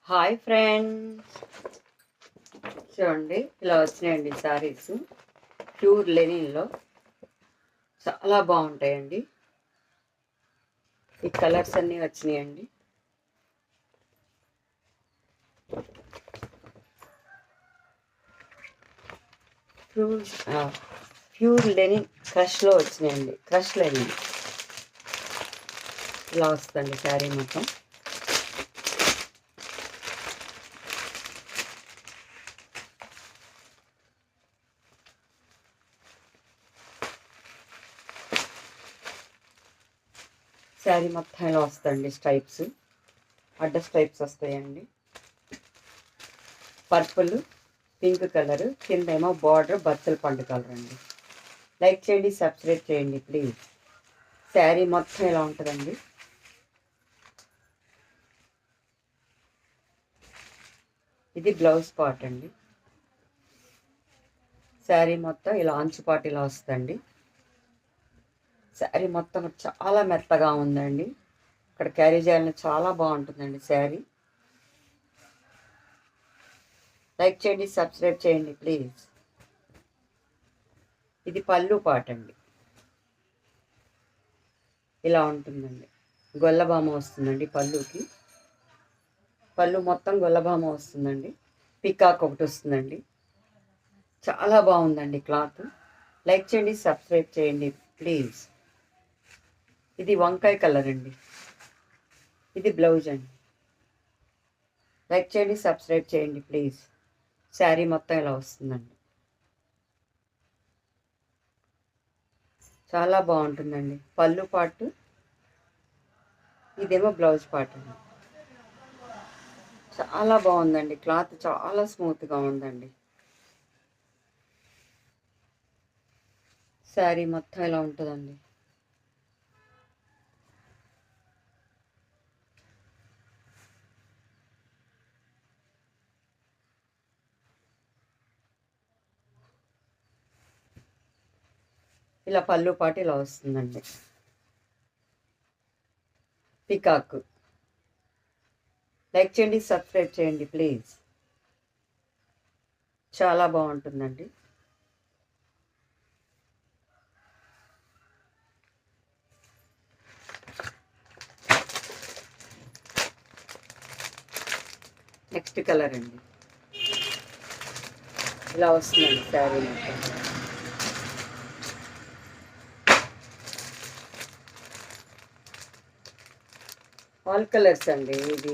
Hi friends, చూడండి ఇలా వచ్చినాయండి శారీస్. ప్యూర్ లెనిన్లో చాలా బాగుంటాయండి. ఈ కలర్స్ అన్నీ వచ్చినాయండి. ప్యూర్ లెనిన్ క్రష్లో వచ్చినాయండి. క్రష్ లెనిన్ ఇలా వస్తుంది శారీ మొత్తం. శారీ మొత్తం ఇలా వస్తుంది. స్ట్రైప్స్, అడ్డ స్ట్రైప్స్ వస్తాయండి. పర్పుల్, పింక్ కలర్, కింద ఏమో బార్డర్ బచ్చల పండు కలర్ అండి. లైక్ చేయండి, సబ్స్క్రైబ్ చేయండి ప్లీజ్. శారీ మొత్తం ఇలా ఉంటుందండి. ఇది బ్లౌజ్ పార్ట్ అండి. శారీ మొత్తం ఇలా అంచు పార్ట్ ఇలా వస్తుంది. శారీ మొత్తం చాలా మెత్తగా ఉందండి. ఇక్కడ క్యారీ చేయాలని చాలా బాగుంటుందండి శారీ. లైక్ చేయండి, సబ్స్క్రైబ్ చేయండి ప్లీజ్. ఇది పళ్ళు పాట అండి. ఇలా ఉంటుందండి. గొల్లభామ వస్తుందండి పళ్ళుకి. పళ్ళు మొత్తం గొల్లభామ వస్తుందండి. పికాక్ ఒకటి వస్తుందండి. చాలా బాగుందండి క్లాత్. లైక్ చేయండి, సబ్స్క్రైబ్ చేయండి ప్లీజ్. ఇది వంకాయ కలర్ అండి. ఇది బ్లౌజ్ అండి. లైక్ చేయండి, సబ్స్క్రైబ్ చేయండి ప్లీజ్. శారీ మొత్తం ఇలా వస్తుందండి. చాలా బాగుంటుందండి. పళ్ళు పాటు, ఇదేమో బ్లౌజ్ పార్ట్ అండి. చాలా బాగుందండి. క్లాత్ చాలా స్మూత్గా ఉందండి. శారీ మొత్తం ఇలా ఉంటుందండి. ఇలా పళ్ళు పాటు ఇలా వస్తుందండి. పికాక్. లైక్ చేయండి, సబ్స్క్రైబ్ చేయండి ప్లీజ్. చాలా బాగుంటుందండి. నెక్స్ట్ కలర్ అండి. ఇలా వస్తుందండి శారీ మొత్తం. ఆల్ కలర్స్ అండి. ఇది